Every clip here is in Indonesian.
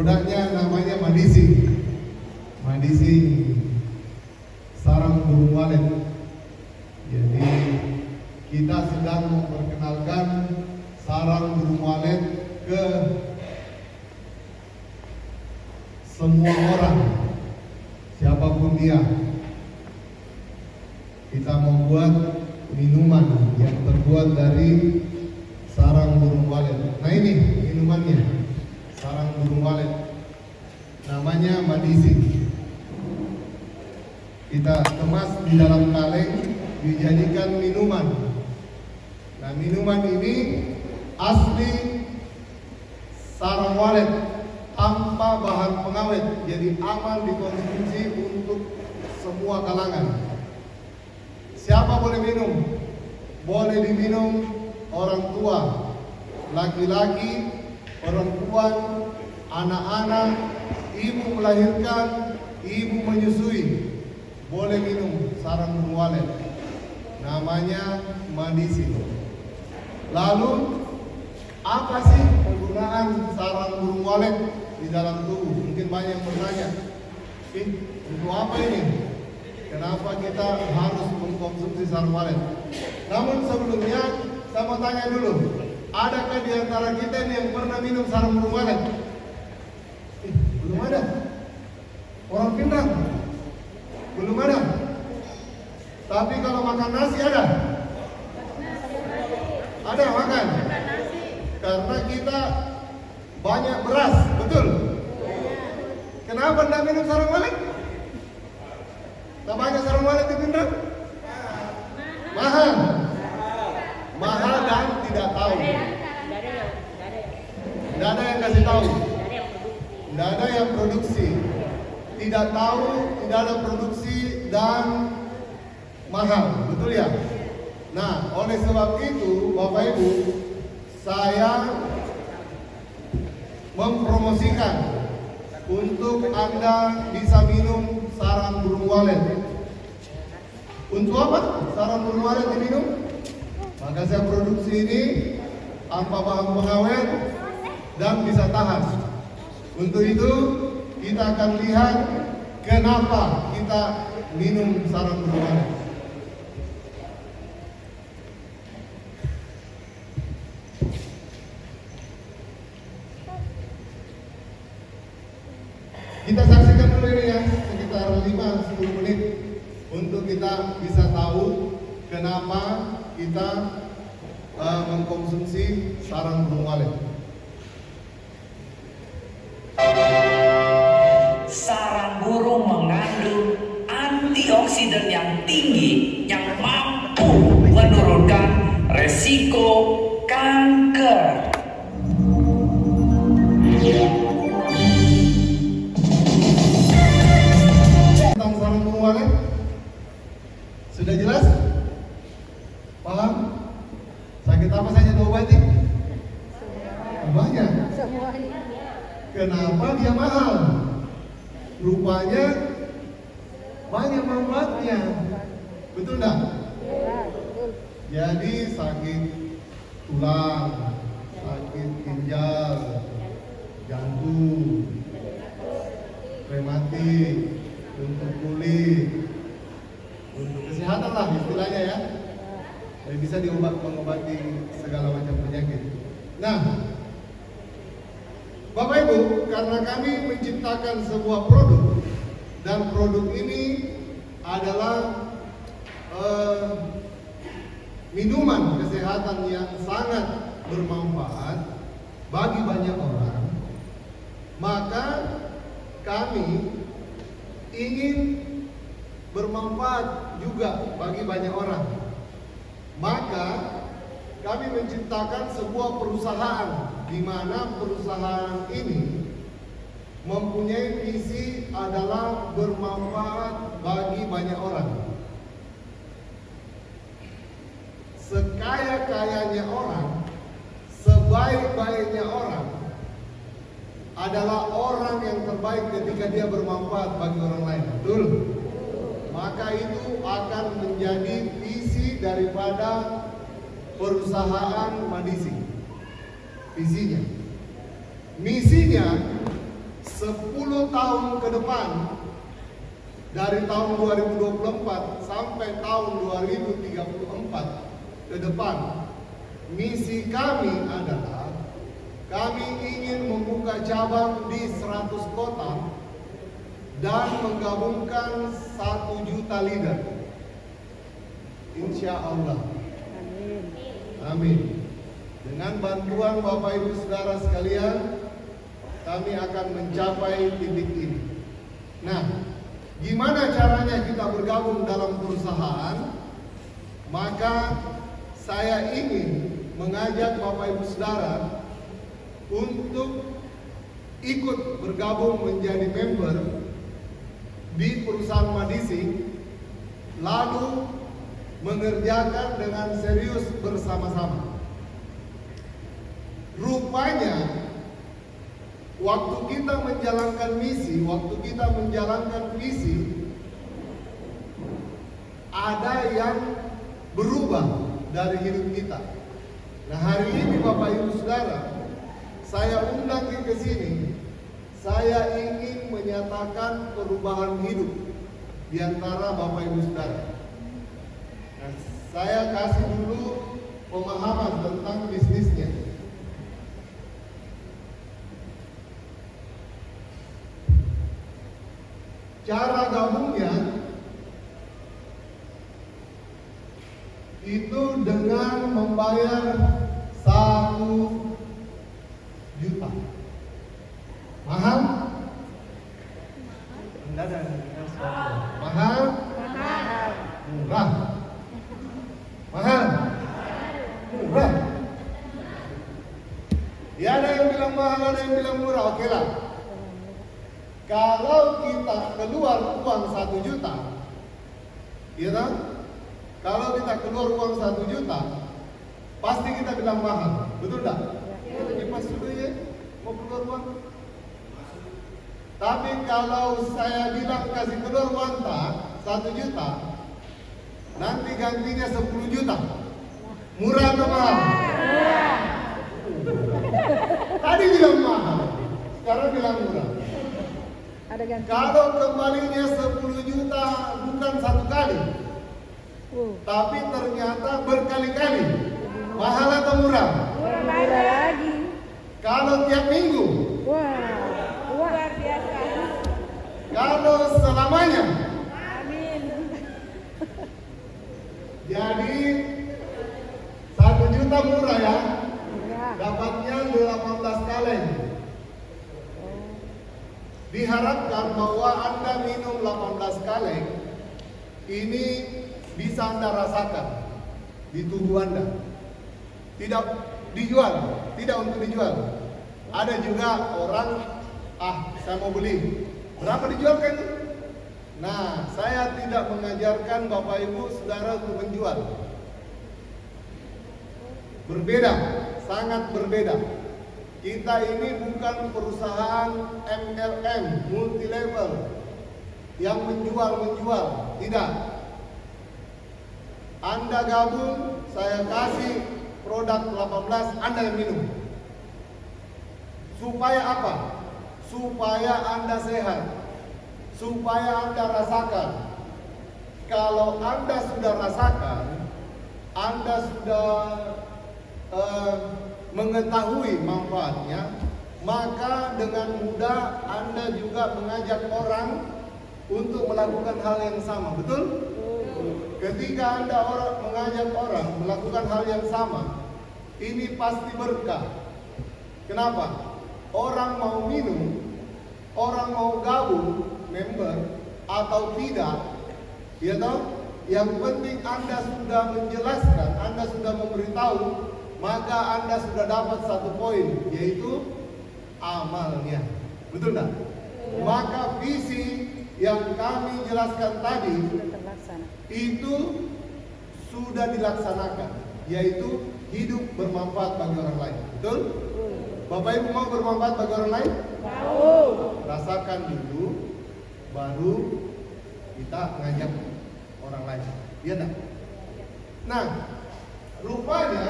Produknya namanya Madisi. Madisi sarang burung walet. Jadi kita sedang memperkenalkan sarang burung walet ke semua orang, siapapun dia. Kita membuat minuman yang terbuat dari sarang burung walet. Nah ini minumannya, sarang burung walet. Namanya Madisi. Kita kemas di dalam kaleng, dijadikan minuman. Nah minuman ini asli sarang walet tanpa bahan pengawet, jadi aman dikonsumsi untuk semua kalangan. Siapa boleh minum? Boleh diminum orang tua, laki-laki, perempuan, anak-anak, ibu melahirkan, ibu menyusui, boleh minum sarang burung walet. Namanya Madisi. Lalu apa sih penggunaan sarang burung walet di dalam tubuh? Mungkin banyak yang bertanya, untuk apa ini? Kenapa kita harus mengkonsumsi sarang walet? Namun sebelumnya saya mau tanya dulu, adakah di antara kita ini yang pernah minum sarang burung walet? Belum ada. Orang Pindang belum ada. Tapi kalau makan nasi ada? Ada makan? Karena kita banyak beras, betul? Kenapa tidak minum sarang walet? Tak banyak sarang walet di Pindang? Mahal. Mahal dan tidak tahu. Tidak ada yang kasih tahu. Tidak ada yang produksi. Tidak tahu, tidak ada produksi dan mahal, betul ya? Nah, oleh sebab itu, Bapak Ibu, saya mempromosikan untuk Anda bisa minum sarang burung walet. Untuk apa sarang burung walet diminum? Maka saya produksi ini tanpa bahan pengawet dan bisa tahan. Untuk itu kita akan lihat kenapa kita minum sarang burung walet. Kita saksikan dulu ini ya, sekitar 5-10 menit untuk kita bisa tahu kenapa kita mengkonsumsi sarang burung walet. Sarang burung mengandung antioksidan yang tinggi yang mampu menurunkan resiko kanker. Tentang sarang burung walet sudah jelas? Paham? Sakit apa saja diobati? Banyak. Kenapa dia mahal? Rupanya banyak manfaatnya. Betul enggak? Jadi sakit tulang, sakit ginjal, jantung, rematik, untuk kulit, untuk kesehatan lah istilahnya ya. Jadi bisa mengobati segala macam penyakit. Nah, Bapak Ibu, karena kami menciptakan sebuah produk dan produk ini adalah minuman kesehatan yang sangat bermanfaat bagi banyak orang, maka kami ingin bermanfaat juga bagi banyak orang. Maka kami menciptakan sebuah perusahaan di mana perusahaan ini mempunyai visi adalah bermanfaat bagi banyak orang. Sekaya-kayanya orang, sebaik-baiknya orang adalah orang yang terbaik ketika dia bermanfaat bagi orang lain. Betul? Maka itu akan menjadi visi daripada perusahaan Madisi. Visinya. Misinya 10 tahun ke depan, dari tahun 2024 sampai tahun 2034 ke depan, misi kami adalah kami ingin membuka cabang di 100 kota dan menggabungkan 1 juta leader. Insya Allah. Amin. Dengan bantuan Bapak Ibu Saudara sekalian, kami akan mencapai titik ini. Nah, gimana caranya kita bergabung dalam perusahaan? Maka saya ingin mengajak Bapak Ibu Saudara untuk ikut bergabung menjadi member di perusahaan Madisi, lalu mengerjakan dengan serius bersama-sama. Rupanya waktu kita menjalankan misi, waktu kita menjalankan visi, ada yang berubah dari hidup kita. Nah, hari ini Bapak Ibu Saudara, saya undang ke sini. Saya ingin menyatakan perubahan hidup di antara Bapak Ibu Saudara. Nah, saya kasih dulu pemahaman tentang bisnisnya. Cara gabungnya itu dengan membayar 1 juta. Mahal? Mahal? Murah? Mahal? Murah? Ya, ada yang bilang mahal, ada yang bilang murah. Oke lah. Kalau kita keluar uang 1 juta, ya kan? Kalau kita keluar uang 1 juta, pasti kita bilang mahal, betul tak? Ya, pas dulu ya, mau keluar uang. Tapi kalau saya bilang kasih keluar uang 1 juta, nanti gantinya 10 juta, murah atau mahal? Tadi bilang mahal, sekarang bilang murah. Kalau kembalinya 10 juta bukan 1 kali, tapi ternyata berkali-kali, mahal atau murah? Murah lagi. Kalau tiap minggu, Luar biasa. kalau selamanya, Amin. jadi 1 juta murah ya, Ya. dapatnya 18 kali. Diharapkan bahwa Anda minum 18 kali, ini bisa Anda rasakan di tubuh Anda. Tidak dijual, tidak untuk dijual. Ada juga orang, saya mau beli. Berapa dijual kan? Nah, saya tidak mengajarkan Bapak Ibu Saudara untuk menjual. Berbeda, sangat berbeda. Kita ini bukan perusahaan MLM, multi level, yang menjual, tidak. Anda gabung, saya kasih produk 18, Anda yang minum. Supaya apa? Supaya Anda sehat, supaya Anda rasakan. Kalau Anda sudah rasakan, Anda sudah mengetahui manfaatnya, maka dengan mudah Anda juga mengajak orang untuk melakukan hal yang sama, betul? Ketika Anda mengajak orang melakukan hal yang sama, ini pasti berkah. Kenapa? Orang mau minum, orang mau gabung member atau tidak, ya toh? Yang penting Anda sudah menjelaskan, Anda sudah memberitahu, maka Anda sudah dapat 1 poin, yaitu amalnya. Betul tak? Maka visi yang kami jelaskan tadi itu sudah dilaksanakan, yaitu hidup bermanfaat bagi orang lain. Betul? Bapak Ibu mau bermanfaat bagi orang lain? Mau. Rasakan dulu, baru kita ngajak orang lain. Iya tak? Nah, rupanya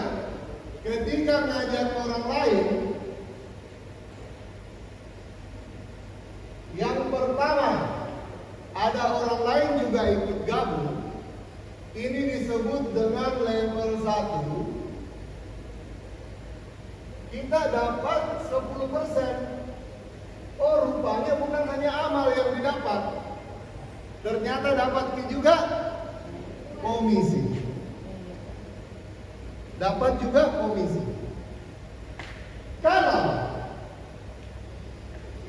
ketika ngajak orang lain, pertama ada orang lain juga ikut gabung, ini disebut dengan level 1. Kita dapat 10%. Oh, rupanya bukan hanya amal yang didapat, ternyata dapat juga komisi. Dapat juga komisi. Kalau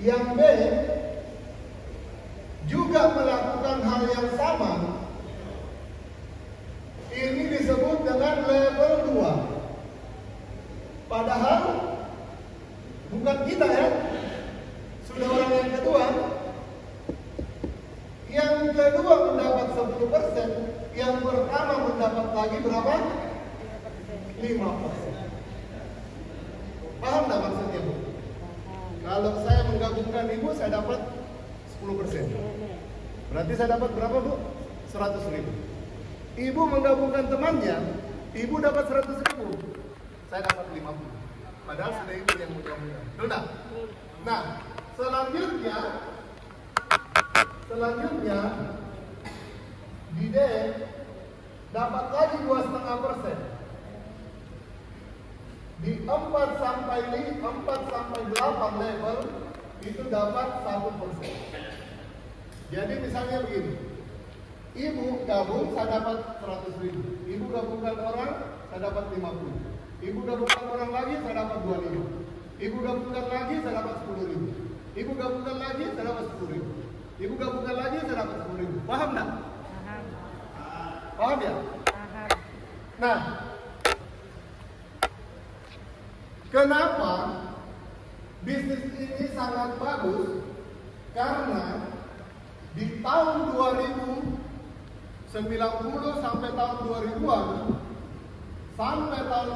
yang B juga melakukan hal yang sama, ini disebut dengan level 2. Padahal bukan kita ya, sudah orang yang kedua. Yang kedua mendapat 10%, yang pertama mendapat lagi berapa? 5%. Paham tak maksudnya, Bu? Kalau saya menggabungkan Ibu, saya dapat 10%. Berarti saya dapat berapa, Bu? 100.000. Ibu menggabungkan temannya, Ibu dapat 100.000. Saya dapat 50. Padahal sudah Ibu yang menggabungkan. Betul? Nah, selanjutnya di D dapat lagi 2,5%. Di 4 sampai 8 level itu dapat 1%. Jadi misalnya begini, Ibu gabung, saya dapat 100.000. Ibu gabungkan orang, saya dapat 50. Ibu gabungkan orang lagi, saya dapat 25. Ibu gabungkan lagi, saya dapat 10.000. Ibu gabungkan lagi, saya dapat 10.000. Ibu gabungkan lagi, saya dapat 10.000. Paham nggak? Paham. Paham ya? Paham. Nah, kenapa bisnis ini sangat bagus? Karena di tahun 2090 sampai tahun 2000-an, sampai tahun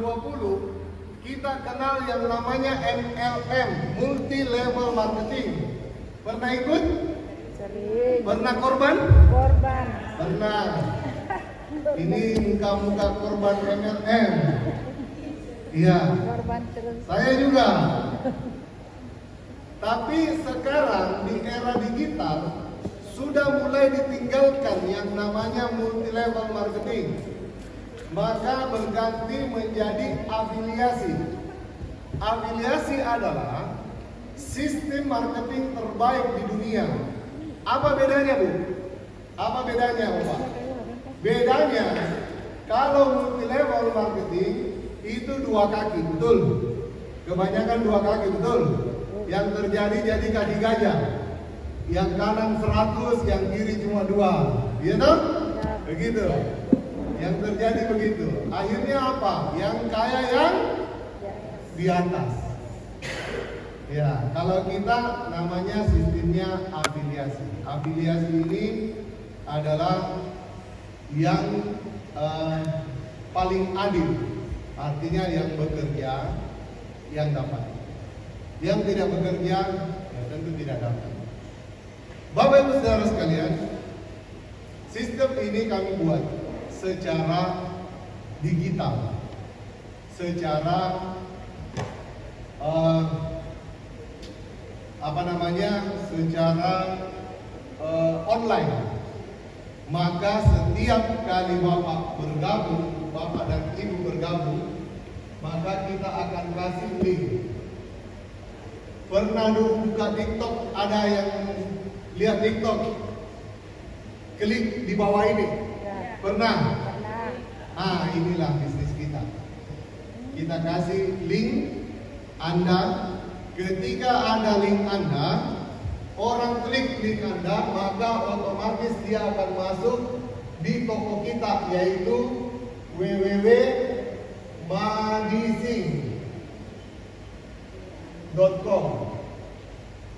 2020, kita kenal yang namanya MLM, multi level marketing. Pernah ikut? Sering. Pernah korban? Korban. Pernah. Ini muka-muka korban MLM. Iya. Korban terus. Saya juga. Tapi sekarang di era digital sudah mulai ditinggalkan yang namanya multi level marketing. Maka berganti menjadi afiliasi. Afiliasi adalah sistem marketing terbaik di dunia. Apa bedanya, Bu? Apa bedanya, Bapak? Bedanya kalau multi level marketing itu 2 kaki, betul? Kebanyakan 2 kaki, betul? Yang terjadi jadi kaki gajah. Yang kanan 100, yang kiri cuma 2. Iya toh? Begitu. Yang terjadi begitu. Akhirnya apa? Yang kaya yang di atas. Ya, kalau kita namanya sistemnya afiliasi. Afiliasi ini adalah yang paling adil. Artinya yang bekerja yang dapat. Yang tidak bekerja ya tentu tidak dapat. Bapak Ibu Saudara sekalian, sistem ini kami buat secara digital, secara secara online. Maka setiap kali Bapak bergabung, Bapak dan Ibu bergabung, maka kita akan kasih link. Pernah dulu buka TikTok, ada yang lihat TikTok, klik di bawah ini. Ya. Pernah? Pernah. Ah, inilah bisnis kita. Kita kasih link Anda. Ketika ada link Anda, orang klik link Anda, maka otomatis dia akan masuk di toko kita, yaitu www.madising.com.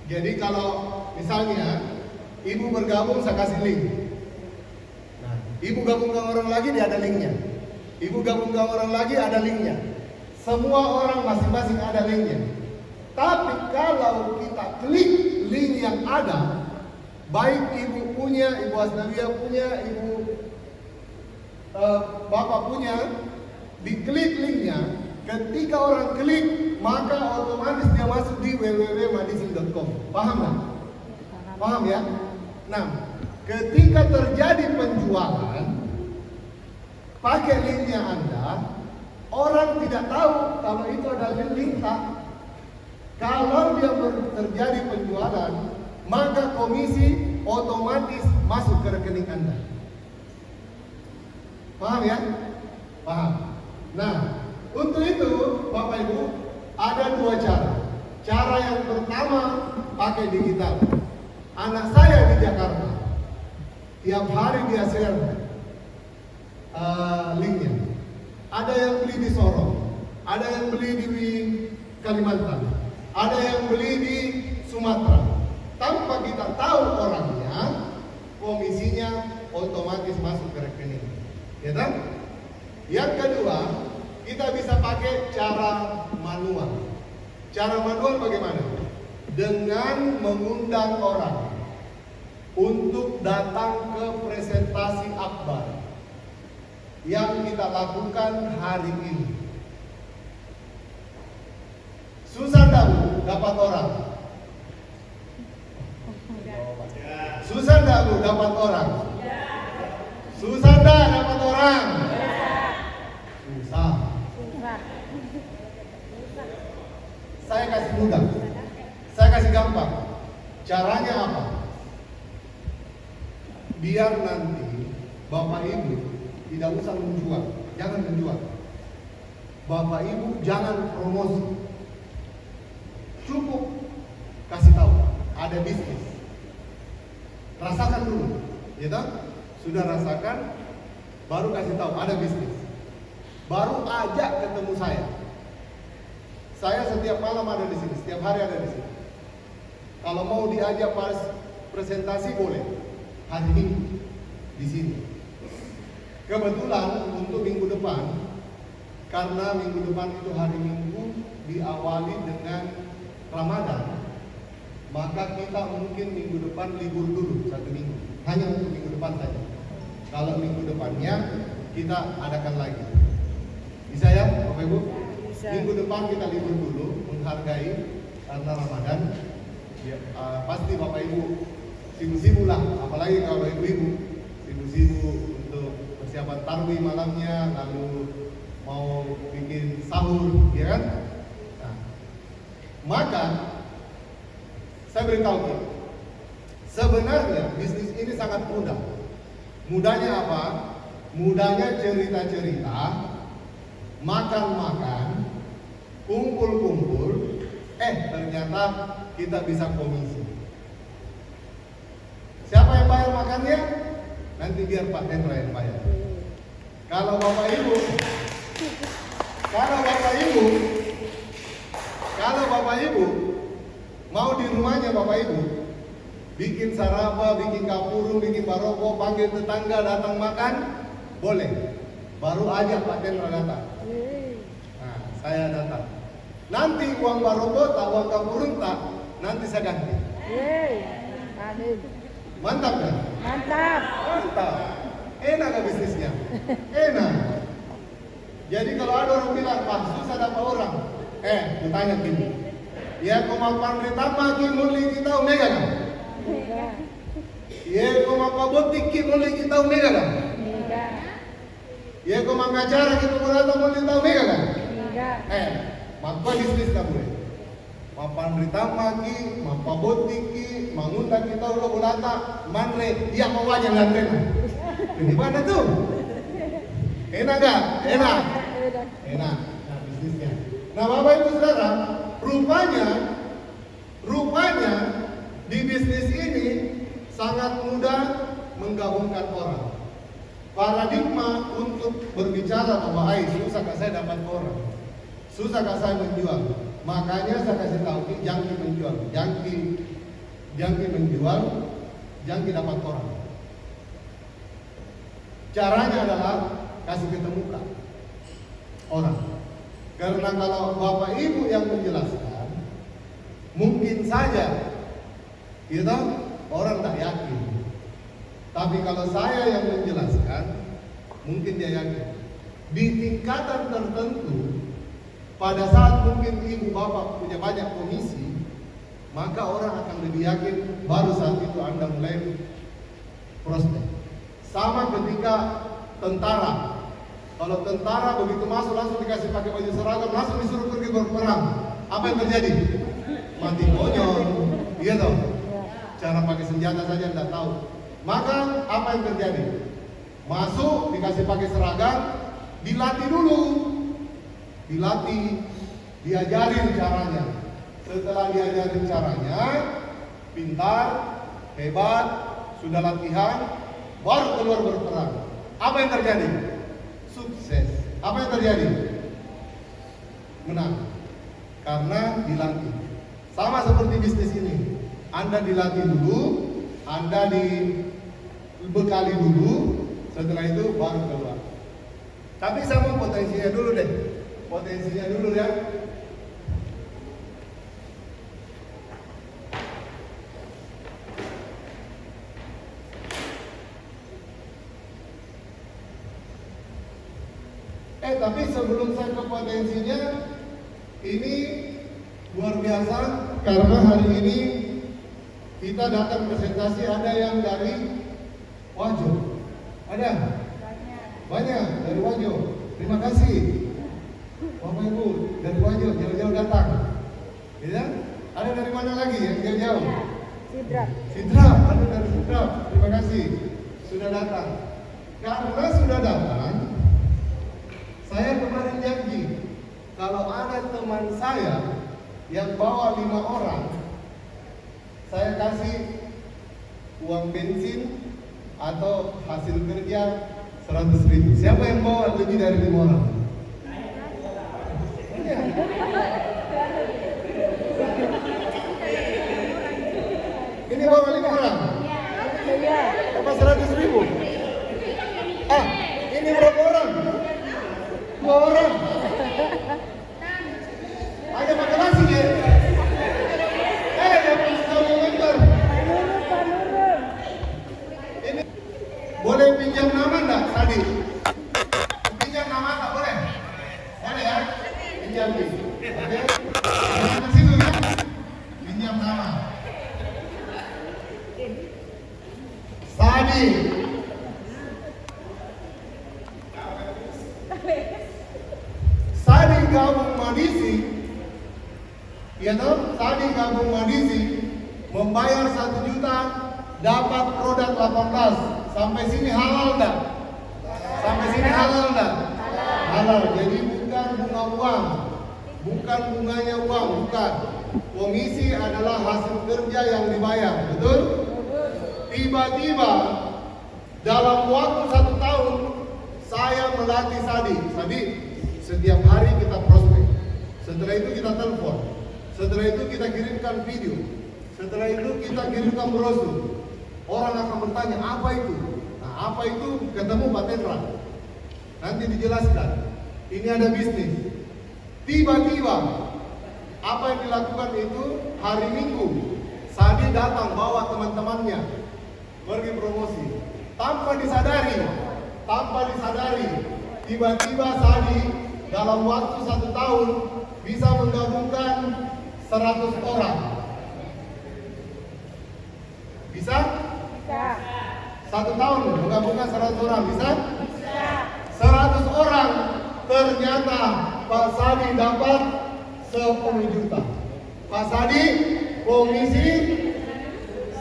Jadi kalau misalnya Ibu bergabung, saya kasih link. Nah, Ibu gabung ke orang lagi, dia ada linknya. Ibu gabung ke orang lagi, ada linknya. Semua orang masing-masing ada linknya. Tapi kalau kita klik link yang ada, baik Ibu punya, Ibu Asnawiyah punya, Ibu Bapak punya, diklik linknya, ketika orang klik, maka otomatis dia masuk di www.madising.com. Paham nggak? Paham. Paham ya? Nah, ketika terjadi penjualan pakai linknya Anda, orang tidak tahu kalau itu adalah link tak. Kalau dia terjadi penjualan, maka komisi otomatis masuk ke rekening Anda. Paham ya? Paham. Nah, untuk itu Bapak Ibu ada dua cara. Cara yang pertama pakai digital. Anak saya di Jakarta, tiap hari dia share linknya. Ada yang beli di Sorong, ada yang beli di Kalimantan, ada yang beli di Sumatera. Tanpa kita tahu orangnya, komisinya otomatis masuk ke rekening. Ya kan? Yang kedua, kita bisa pakai cara manual. Cara manual bagaimana? Dengan mengundang orang untuk datang ke presentasi akbar yang kita lakukan hari ini. Susah dahulu dapat orang. Susah dahulu dapat orang. Susah dah dapat orang. Susah. Saya kasih mudah. Saya kasih gampang. Caranya apa? Biar nanti Bapak Ibu tidak usah menjual. Jangan menjual. Bapak Ibu jangan promosi. Cukup kasih tahu ada bisnis. Rasakan dulu, ya toh? Sudah rasakan, baru kasih tahu ada bisnis. Baru ajak ketemu saya. Saya setiap malam ada di sini, setiap hari ada di sini. Kalau mau diajak pas presentasi boleh. Hari Minggu di sini. Kebetulan untuk minggu depan, karena minggu depan itu hari Minggu diawali dengan Ramadan, maka kita mungkin minggu depan libur dulu 1 minggu. Hanya untuk minggu depan saja. Kalau minggu depannya kita adakan lagi. Bisa ya Bapak Ibu? Bisa. Minggu depan kita libur dulu, menghargai karena Ramadan. Ya, pasti Bapak Ibu sibuk-sibuk lah, apalagi kalau ibu-ibu sibuk-sibuk untuk persiapan tarawih malamnya, lalu mau bikin sahur, ya kan? Nah, maka saya beritahu kita, sebenarnya bisnis ini sangat mudah. Mudahnya apa? Mudahnya cerita-cerita, makan-makan, kumpul-kumpul, ternyata kita bisa komisi. Siapa yang bayar makannya? Nanti biar Pak Hendra yang bayar. Kalau Bapak Ibu mau di rumahnya Bapak Ibu bikin saraba, bikin kapuru, bikin baroko, panggil tetangga datang makan, boleh. Baru aja Pak Hendra datang. Nah, saya datang. Nanti uang baroko tak, uang kapuru tak, nanti saya ganti. Mantap kan? Mantap. Mantap. Enak gak bisnisnya? Enak. Jadi kalau ada orang bilang, Pak, susah dapat orang. Kutanya gini. Ya kumapan ritama ki muli kita omega kan? Ya kumapan botik ki muli kita omega kan? Ya kumapan acara kita berata muli kita omega kan? Maka bisnis tak boleh. Mapan ritama ki, mapabotik ki, mangundang kita ulo bulata, manre, dia mau wajah ngantren. Ini mana tuh? Enak gak? Enak. Enak. Nah, bisnisnya. Nah, Bapak Ibu Saudara, rupanya di bisnis ini sangat mudah menggabungkan orang. Paradigma untuk berbicara bahwa susah kah saya dapat orang, susah kah saya menjual. Makanya saya kasih tahu, jangan menjual, jangan menjual, jangan dapat orang. Caranya adalah kasih ketemu orang. Karena kalau Bapak Ibu yang menjelaskan, mungkin saja kita orang tak yakin. Tapi kalau saya yang menjelaskan, mungkin dia yakin. Di tingkatan tertentu, pada saat mungkin ibu bapak punya banyak komisi, maka orang akan lebih yakin, baru saat itu Anda mulai prospek. Sama ketika tentara. Kalau tentara begitu masuk langsung dikasih pakai baju seragam, langsung disuruh pergi berperang. Apa yang terjadi? Mati konyol. Iya toh? Cara pakai senjata saja tidak tahu. Maka apa yang terjadi? Masuk dikasih pakai seragam, dilatih dulu. Dilatih, diajarin caranya. Setelah diajarin caranya, pintar, hebat, sudah latihan, baru keluar berperang. Apa yang terjadi? Sukses. Apa yang terjadi? Menang. Karena dilatih. Sama seperti bisnis ini. Anda dilatih dulu, Anda dibekali dulu, setelah itu baru keluar. Tapi saya mau potensinya dulu deh. Potensinya dulu ya. Tapi sebelum saya ke potensinya, ini luar biasa karena hari ini kita datang presentasi ada yang dari Wajo. Ada? Banyak dari Wajo. Terima kasih Bapak Ibu dari Wajo jauh-jauh datang. Ya? Ada dari mana lagi yang jauh-jauh? Sidrap, ada dari Sidrap. Terima kasih sudah datang. Karena sudah datang, saya kemarin janji kalau ada teman saya yang bawa 5 orang, saya kasih uang bensin atau hasil kerja 100.000. Siapa yang bawa lebih dari 5 orang? Ya. Ini bawa 5 orang? Apa 100.000? Ini berapa orang? 2 orang. Ada makalasi ya? Yang bisa mengentor. Ini boleh pinjam nama enggak tadi? Pinjam nama enggak boleh? Boleh ya? Pinjam nih. Oke. Di situ ya. Pinjam nama. Sadi. Sadi gabung Madisi, ya toh? Sadi gabung Madisi membayar 1 juta, dapat produk 18. Sampai sini halal enggak? Sampai sini halal enggak? Halal. Jadi bukan bunga uang, bukan bunganya uang, bukan. Komisi adalah hasil kerja yang dibayar, betul? Tiba-tiba dalam waktu 1 tahun saya melatih Sadi. Sadi, setiap hari kita prospek. Setelah itu kita telepon. Setelah itu kita kirimkan video. Setelah itu kita kirimkan brosur. Orang akan bertanya, apa itu? Nah, apa itu? Ketemu Pak Tendra. Nanti dijelaskan. Ini ada bisnis. Tiba-tiba, apa yang dilakukan itu hari Minggu. Sadi datang bawa teman-temannya. Pergi promosi. Tanpa disadari, tiba-tiba Sadi dalam waktu 1 tahun bisa menggabungkan 100 orang. Bisa? Bisa. 1 tahun menggabungkan 100 orang, bisa? Bisa. 100 orang ternyata Pak Sadi dapat 10 juta. Pak Sadi komisi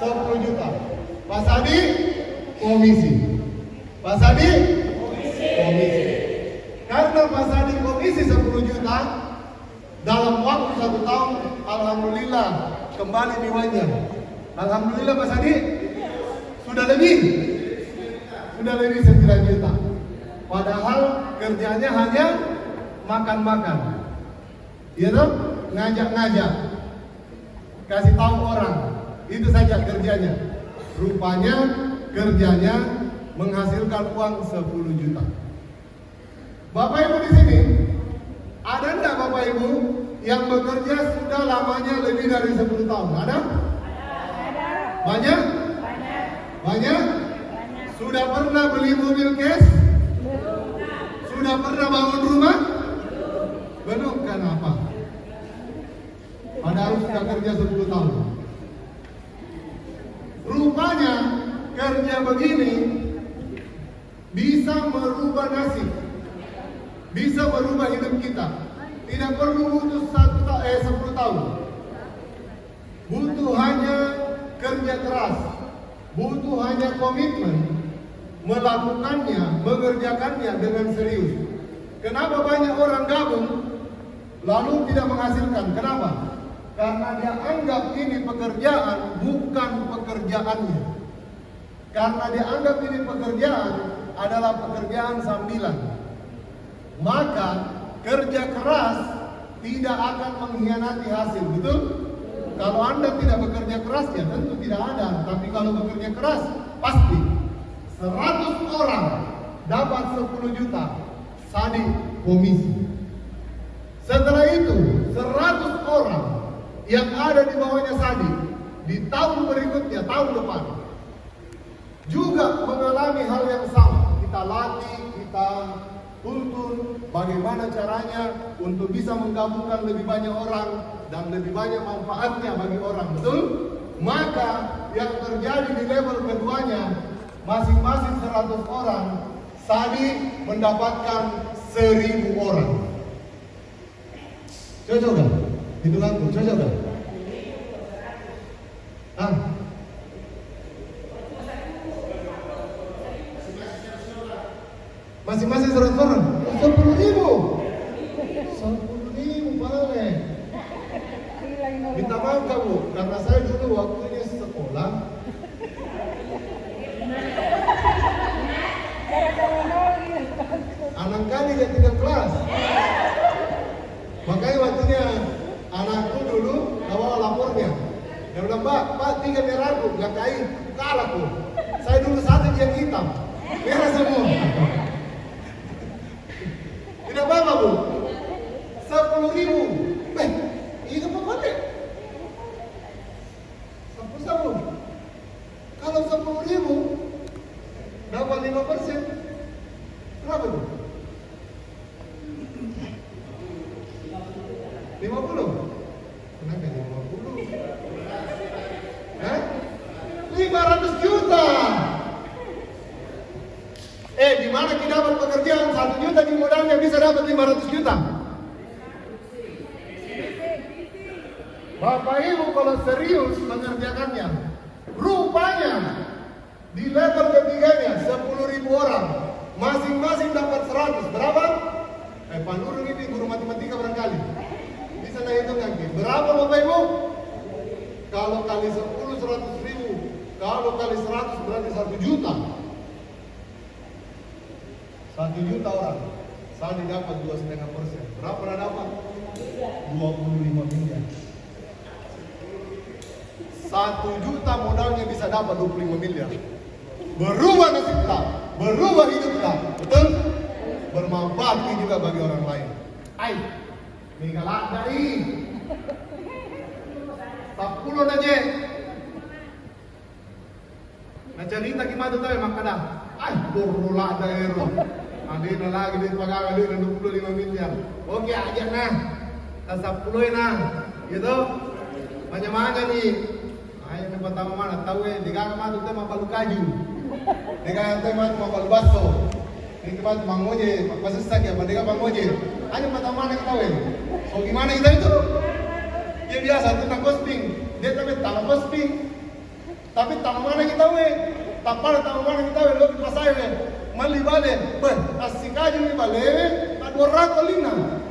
10 juta. Pak Sadi komisi. Pak Sadi komisi. Karena Pak Sadi komisi 10 juta, dalam waktu 1 tahun, alhamdulillah kembali niwanya. Alhamdulillah Pak Sadi sudah lebih 9 juta. Padahal kerjanya hanya makan-makan. Ya toh? Ngajak-ngajak. Kasih tahu orang. Itu saja kerjanya. Rupanya kerjanya menghasilkan uang 10 juta. Bapak Ibu di sini, ada enggak Bapak Ibu yang bekerja sudah lamanya lebih dari 10 tahun? Ada? Ada. Banyak? Banyak. Banyak? Sudah pernah beli mobil cash? Belum. Sudah pernah bangun rumah? Belum. Kenapa? Padahal sudah kerja 10 tahun. Rupanya kerja begini bisa merubah nasib, bisa merubah hidup kita. Tidak perlu butuh 10 tahun. Butuh hanya kerja keras, butuh hanya komitmen, melakukannya, mengerjakannya dengan serius. Kenapa banyak orang gabung lalu tidak menghasilkan? Kenapa? Karena dia anggap ini pekerjaan, bukan pekerjaannya. Karena dia anggap ini pekerjaan adalah pekerjaan sambilan. Maka kerja keras tidak akan mengkhianati hasil, betul? Kalau Anda tidak bekerja keras, ya tentu tidak ada. Tapi kalau bekerja keras, pasti 100 orang dapat 10 juta sadi komisi. Setelah itu 100 orang yang ada di bawahnya sadi di tahun berikutnya, tahun depan juga mengalami hal yang sama. Kita latih, kita tuntun bagaimana caranya untuk bisa menggabungkan lebih banyak orang dan lebih banyak manfaatnya bagi orang, betul? Maka yang terjadi di level keduanya, masing-masing 100 orang sadi mendapatkan 1000 orang. Cocok gak? Hitunganku, cocok gak? Hah? Masing-masing 100 orang? 10.000. 10.000 balik. Minta maaf kamu, karena saya dulu waktu ini sekolah. Anak kali dia 3 kelas. Makanya waktunya anakku dulu bawa lapornya. Dia bilang, Pak, 3 merahku, gak kain, kalah aku. Saya dulu 1 yang hitam, merah semua. Tidak apa-apa, Bu. 10.000. Itu apa balik? Sapu-sapu. Kalau 10.000 dapat 5%, berapa itu? 50? Kenapa 50? Hah? 500 juta. Di mana kita dapat pekerjaan 1 juta di modalnya bisa dapat 500 juta? Bapak Ibu kalau serius mengerjakannya, rupanya di level ketiganya 10.000 orang, masing-masing dapat 100. Berapa? Pak Nurul ini guru matematika barangkali bisa hitung lagi. Berapa Bapak Ibu? Kalau kali 10 100.000, kalau kali 100 berarti 1 juta. 1 juta orang, saya dapat 2,5%. Berapa dah dapat? 25 miliar. 1 juta modalnya bisa dapat 25 miliar. Berubah nasib kita, berubah hidup kita, betul? Bermanfaat juga bagi orang lain. Ay, minggalat dari 10 aja. Nah cerita gimana tuh makanan? Ay, borula daerah. Ada lagi di pegawai ada 25 miliar. Oke aja nah, 10 nah, gitu. Banyak-banyak nih. Ayo yang pertama mana tahu di kamar tuh tema palu kaju. Di kamar tema palu baso. Ini tempat Bang Moje, Pak Sesak ya, Pak Bang Moje. Ayo pertama mana tahu so gimana kita itu? Dia biasa tentang posting. Dia tapi tanam posting. Tapi tanam mana kita tapal tanam mana kita lo pasai mali bale. Asik aja nih bale, ada 200 lina.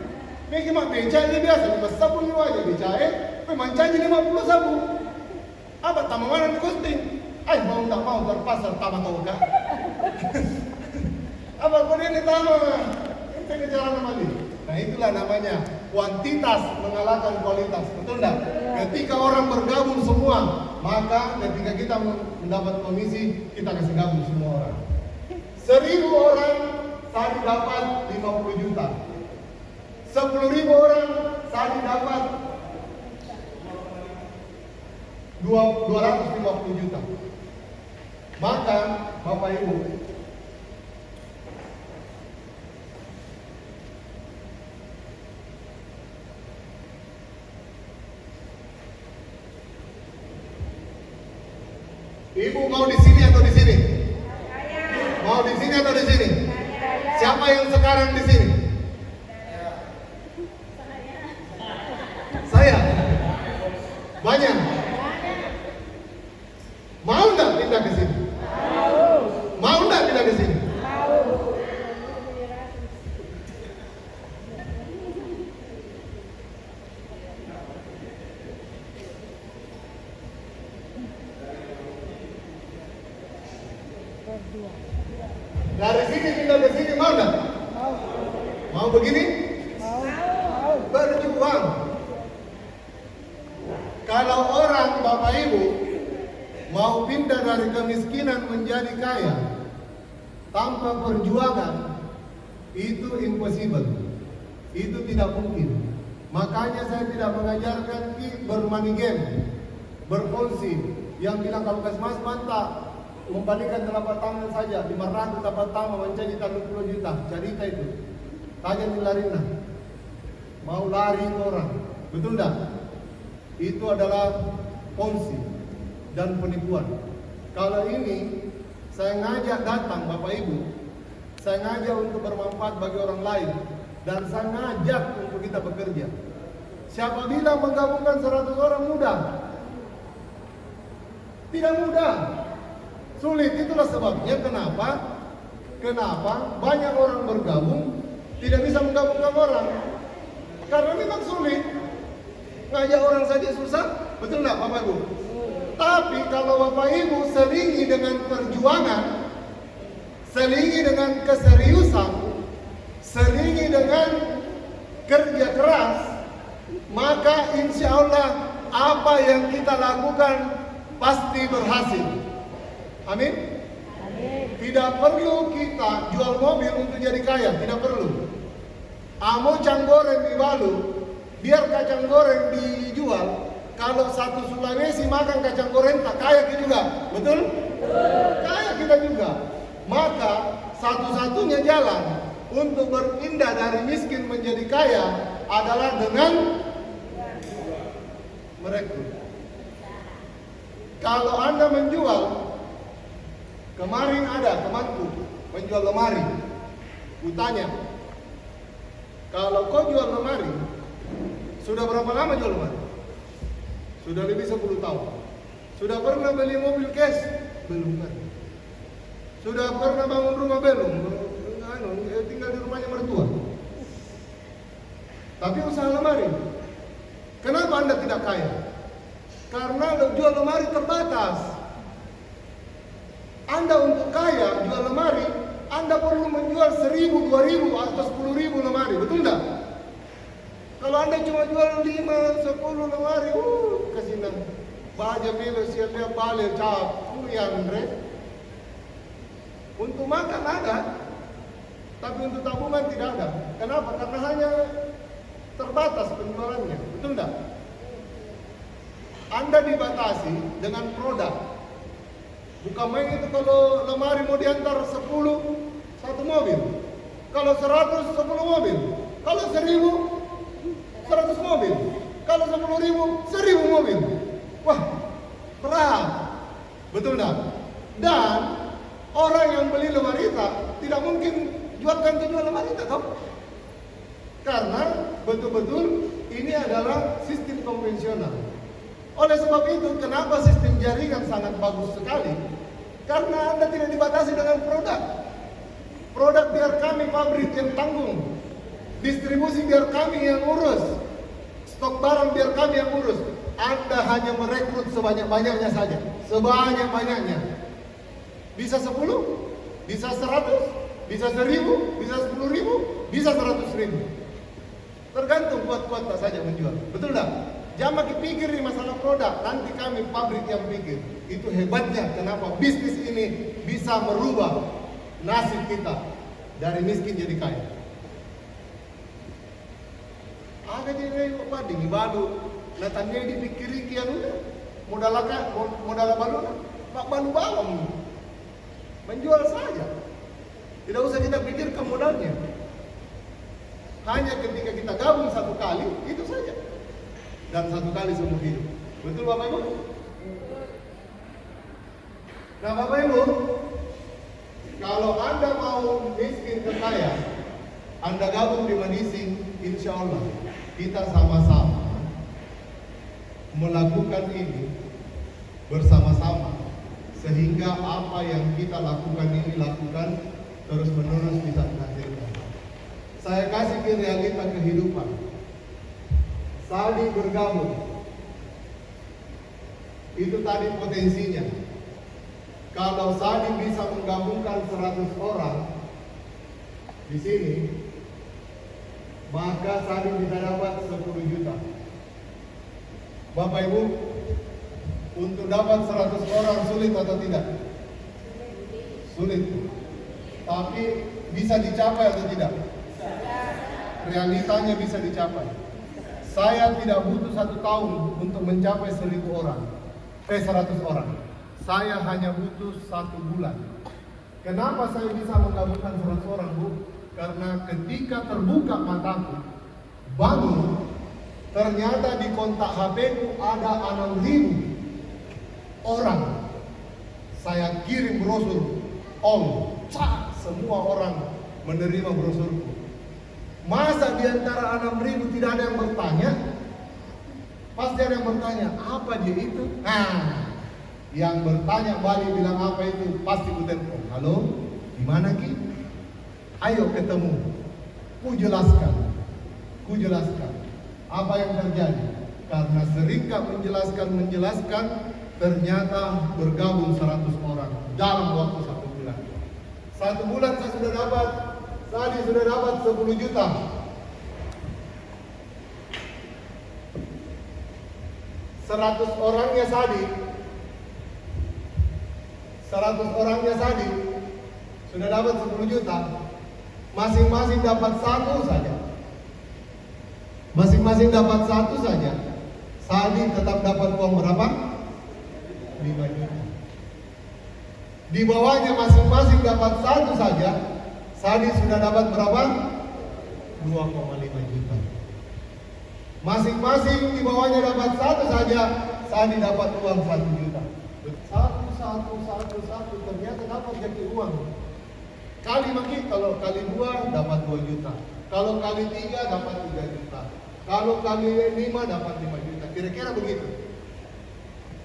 Ini cuma beca aja biasa, besar pun ni aja beca manca aja 50 sabu. Apa tamaman di posting? Ay mau tak mau terpasar tama tahu kah? Apa kau ini tama? Itu cara namanya. Nah itulah namanya kuantitas mengalahkan kualitas, betul tak? Ketika orang bergabung semua, maka ketika kita mendapat komisi, kita kasih gabung semua orang. 1.000 orang saya dapat 50 juta. 10.000 orang saya dapat 250 juta. Maka Bapak Ibu, Ibu mau di sini atau di sini? Mau di sini atau di sini? Siapa yang sekarang di sini? Saya. Banyak. Mau nggak pindah ke sini? Mau nggak pindah ke sini? Dari sini pindah ke sini mau nggak? Mau begini? Berjuang. Kalau orang Bapak Ibu mau pindah dari kemiskinan menjadi kaya tanpa perjuangan, itu impossible. Itu tidak mungkin. Makanya saya tidak mengajarkan bermoney game, berkongsi. Yang bilang kalau Kesmas mantap, membalikan telapak tangan saja, 500 telapak tangan menjadi 30 juta. Cerita itu. Tanya Milarina. Mau lari ke orang. Betul tak? Itu adalah kongsi dan penipuan. Kalau ini saya ngajak datang Bapak Ibu, saya ngajak untuk bermanfaat bagi orang lain, dan saya ngajak untuk kita bekerja. Siapa bilang menggabungkan 100 orang mudah? Tidak mudah, sulit. Itulah sebabnya kenapa banyak orang bergabung tidak bisa menggabungkan orang, karena memang sulit. Ngajak orang saja susah, betul nggak Bapak Ibu? Tapi kalau Bapak Ibu selingi dengan perjuangan, selingi dengan keseriusan, selingi dengan kerja keras, maka insya Allah apa yang kita lakukan pasti berhasil. Amin? Tidak perlu kita jual mobil untuk jadi kaya, tidak perlu. Amo canggoreng di Balu, biar kacang goreng dijual. Kalau satu Sulawesi makan kacang goreng tak kaya kita juga, betul? Kaya kita juga. Maka satu-satunya jalan untuk berpindah dari miskin menjadi kaya adalah dengan merekrut. Kalau Anda menjual, kemarin ada temanku menjual lemari. Kutanya, kalau kau jual lemari, sudah berapa lama jual lemari? Sudah lebih 10 tahun. Sudah pernah beli mobil cash? Belum pernah. Sudah pernah bangun rumah? Belum. Tinggal di rumahnya mertua. Tapi usaha lemari. Kenapa Anda tidak kaya? Karena jual lemari terbatas. Anda untuk kaya jual lemari, Anda perlu menjual 1.000, 2.000 atau 10.000 lemari, betul tidak? Kalau Anda cuma jual 5, 10 lemari, kasinan. Baja bebas siapa balik cap, Andre. Untuk makan ada, tapi untuk tabungan tidak ada. Kenapa? Karena hanya terbatas penjualannya, betul tidak? Anda dibatasi dengan produk. Bukan main itu kalau lemari mau diantar 10, 1 mobil. Kalau 100, 10 mobil. Kalau 1.000, 100 mobil. Kalau 10.000, 1.000 mobil. Wah, berat. Betul tak? Dan orang yang beli lemarita tidak mungkin jualkan jual lemarita, toh? Karena betul-betul ini adalah sistem konvensional. Oleh sebab itu, kenapa sistem jaringan sangat bagus sekali? Karena Anda tidak dibatasi dengan produk. Produk biar kami pabrik yang tanggung. Distribusi biar kami yang urus. Stok barang biar kami yang urus. Anda hanya merekrut sebanyak-banyaknya saja. Sebanyak-banyaknya. Bisa 10, bisa 100, bisa 1.000, bisa 10.000, bisa 100.000. Tergantung kuat-kuat saja menjual. Betul tak? Jangan pikir di masalah produk, nanti kami pabrik yang pikir. Itu hebatnya kenapa bisnis ini bisa merubah nasib kita dari miskin jadi kaya. Aga jadi apa di balu, natanya dipikirin kian udah modal balu, mak balu bawang, menjual saja. Tidak usah kita pikirkan modalnya. Hanya ketika kita gabung 1 kali, itu saja. Dan 1 kali seumur hidup. Betul Bapak Ibu? Nah Bapak Ibu, kalau Anda mau miskin ke kaya, Anda gabung di Madising, insya Allah kita sama-sama melakukan ini bersama-sama, sehingga apa yang kita lakukan ini lakukan terus-menerus bisa menghasilkan. Saya kasih ke realita kehidupan. Sadi bergabung, itu tadi potensinya. Kalau Sadi bisa menggabungkan 100 orang di sini, maka Sadi bisa dapat 10 juta. Bapak Ibu, untuk dapat 100 orang sulit atau tidak? Sulit. Tapi bisa dicapai atau tidak? Realitanya bisa dicapai. Saya tidak butuh 1 tahun untuk mencapai 100 orang. Saya hanya butuh 1 bulan. Kenapa saya bisa menggabungkan 100 orang, Bu? Karena ketika terbuka mataku, bangun, ternyata di kontak HP-ku ada 6.000 orang. Saya kirim brosur, semua orang menerima brosurku. Masa di antara 6.000 tidak ada yang bertanya? Pasti ada yang bertanya, apa dia itu? Nah, yang bertanya balik bilang apa itu, pasti ku telepon. Halo, di mana Ki? Ayo ketemu. Ku jelaskan apa yang terjadi. Karena seringkali menjelaskan, ternyata bergabung 100 orang dalam waktu 1 bulan. 1 bulan saya sudah dapat, Sadi sudah dapat 10 juta. Orangnya Sadi sudah dapat 10 juta. Masing-masing dapat 1 saja. Sadi tetap dapat uang berapa? 5 juta. Di bawahnya masing-masing dapat 1 saja. Sadi sudah dapat berapa? 2,5 juta. Masing-masing di bawahnya dapat 1 saja. Sadi dapat uang 1 juta. Satu, ternyata dapat jadi uang. Kali makin, kalau kali 2 dapat 2 juta. Kalau kali 3 dapat 3 juta. Kalau kali 5 dapat 5 juta. Kira-kira begitu.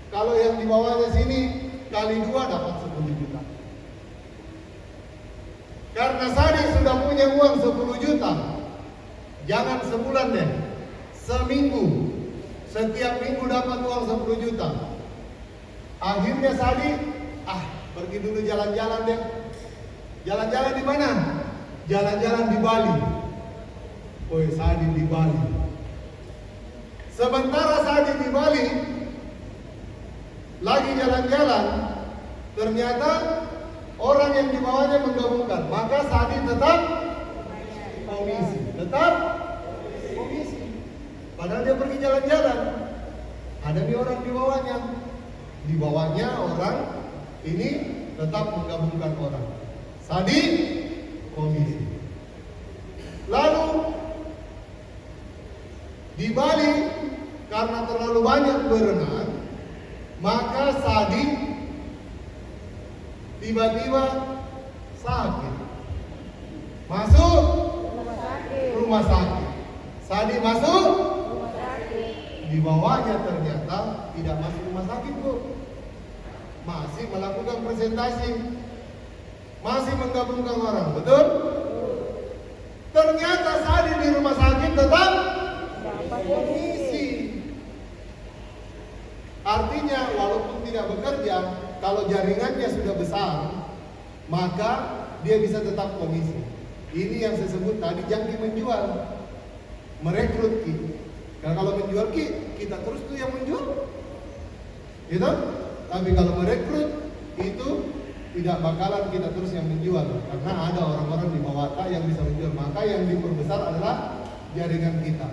Kalau yang di bawahnya sini kali 2 dapat 10 juta. Karena Sadi sudah punya uang 10 juta. Jangan sebulan deh, seminggu. Setiap minggu dapat uang 10 juta. Akhirnya Sadi, pergi dulu jalan-jalan deh. Jalan-jalan di mana? Jalan-jalan di Bali. Sadi di Bali. Sementara Sadi di Bali, lagi jalan-jalan, ternyata orang yang di bawahnya menggabungkan. Maka Sadi tetap komisi. Padahal dia pergi jalan-jalan. Ada nih orang di bawahnya. Di bawahnya orang ini tetap menggabungkan orang. Sadi komisi. Lalu di Bali karena terlalu banyak berenang, maka Sadi tiba-tiba sakit. Masuk rumah sakit. Sadi masuk rumah sakit. Di bawahnya ternyata tidak masuk rumah sakit, Bu. Masih melakukan presentasi. Masih menggabungkan orang, betul? Ternyata Sadi di rumah sakit tetap komisi. Artinya walaupun tidak bekerja, kalau jaringannya sudah besar, maka dia bisa tetap komisi. Ini yang saya sebut tadi jangki menjual, merekrut Ki. Karena kalau menjual Ki, kita terus tuh yang menjual, gitu. Tapi kalau merekrut itu tidak bakalan kita terus yang menjual, karena ada orang-orang di bawah yang bisa menjual. Maka yang diperbesar adalah jaringan kita.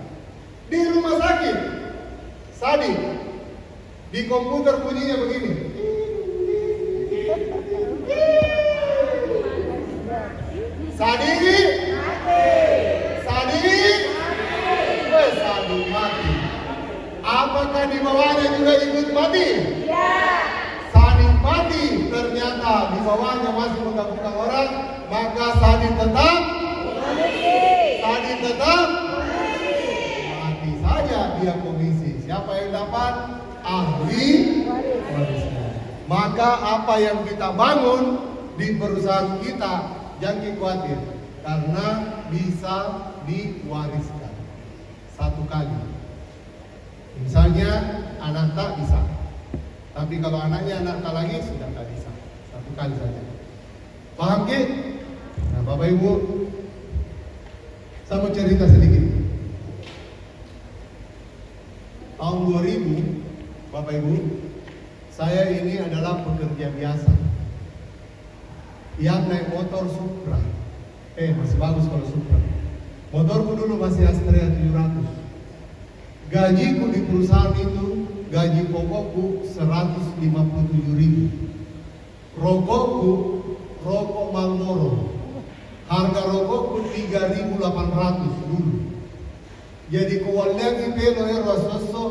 Di rumah sakit, Sadi di komputer bunyinya begini. Sadi mati. Apakah di bawahnya juga ikut mati? Ya. Sadi mati. Ternyata ternyata di bawahnya masih menggabungkan orang, maka Sadin tetap mati saja dia komisi. Siapa yang dapat? Ahli warisnya. Maka apa yang kita bangun di perusahaan kita, jangan khawatir, karena bisa diwariskan satu kali. Misalnya anak tak bisa, tapi kalau anaknya anak tak lagi sudah tak bisa, satu kali saja. Paham ke? Nah, Bapak Ibu, saya mau cerita sedikit. Tahun 2000, Bapak Ibu, saya ini adalah pekerja biasa yang naik motor Supra. Masih bagus kalau Supra. Motorku dulu masih Astrea 700. Gajiku di perusahaan itu, gaji pokokku 157.000. Rokokku, rokok Marlboro. Harga rokokku 3.800 dulu. Jadi kewalian pelo rasoso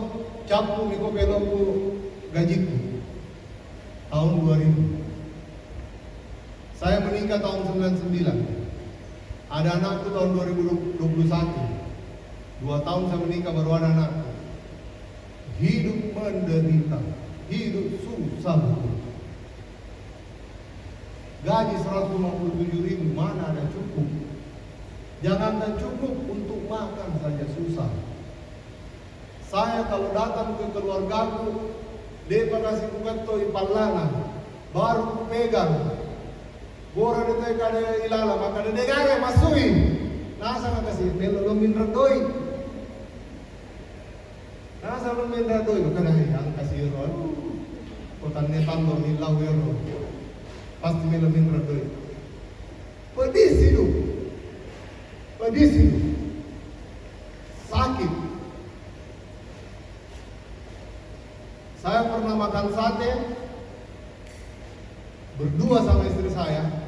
capu miko peloku gajiku. Tahun 2000. Saya menikah tahun 99. Ada anakku tahun 2021. 2 tahun saya menikah baru ada anak. Hidup menderita, hidup susah. Gaji 157.000 mana ada cukup? Jangankan cukup, untuk makan saja susah. Saya kalau datang ke keluargaku, dia kasih kuketo ipalana, baru pegang. Bora de teka de ilala, maka de gaya masui. Nasa nga kasi, melomin radoi. Nasa melomin radoi, maka na ang kasi ron. Kotan netan do nilaw yun. Pasti melomin radoi. Pedis hidup. Sakit. Saya pernah makan sate berdua sama istri saya.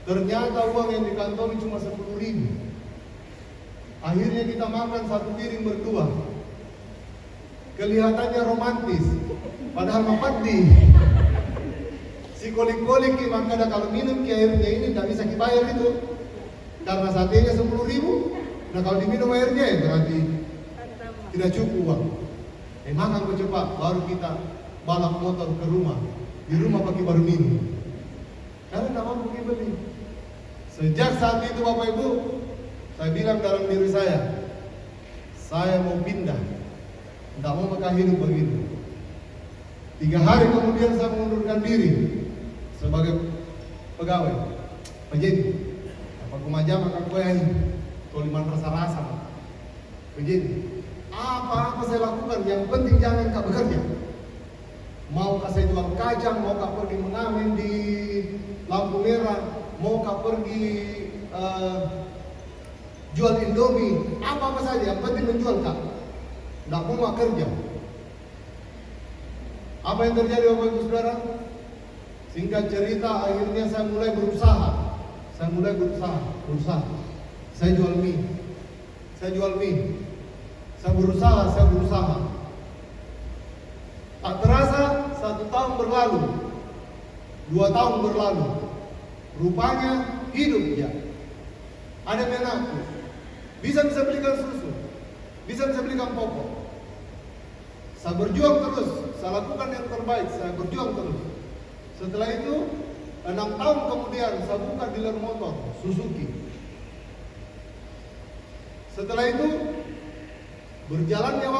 Ternyata uang yang dikantongi cuma 10.000. Akhirnya kita makan satu piring berdua. Kelihatannya romantis, padahal mapadi. Si kolik-kolik maka kalau minum ke airnya ini tidak bisa dibayar itu. Karena satenya 10.000. Nah kalau diminum airnya berarti tidak cukup uang. Makan cepat, baru kita balap motor ke rumah. Di rumah pakai baru minum. Karena tidak mampu beli. Sejak saat itu Bapak Ibu, saya bilang dalam diri saya mau pindah. Tidak mau makan hidup begitu. 3 hari kemudian saya mengundurkan diri sebagai pegawai. Penjadi. Apa kumajam akan kue toliman rasa-rasa. Penjadi. Apa saya lakukan? Yang penting jangan kau bekerja. Mau saya jual kacang, mau kau pergi mengamen di lampu merah, mau kau pergi jual Indomie, apa saja, yang penting menjual kak. Tidak mau kerja. Apa yang terjadi Bapak Ibu Saudara? Singkat cerita, akhirnya saya mulai berusaha. Saya jual mie. Saya berusaha. Tak terasa 1 tahun berlalu, 2 tahun berlalu. Rupanya hidup dia. Ada menantu. Bisa belikan susu. Bisa belikan popok. Saya berjuang terus. Saya lakukan yang terbaik. Saya berjuang terus. Setelah itu 6 tahun kemudian saya buka dealer motor Suzuki. Setelah itu berjalannya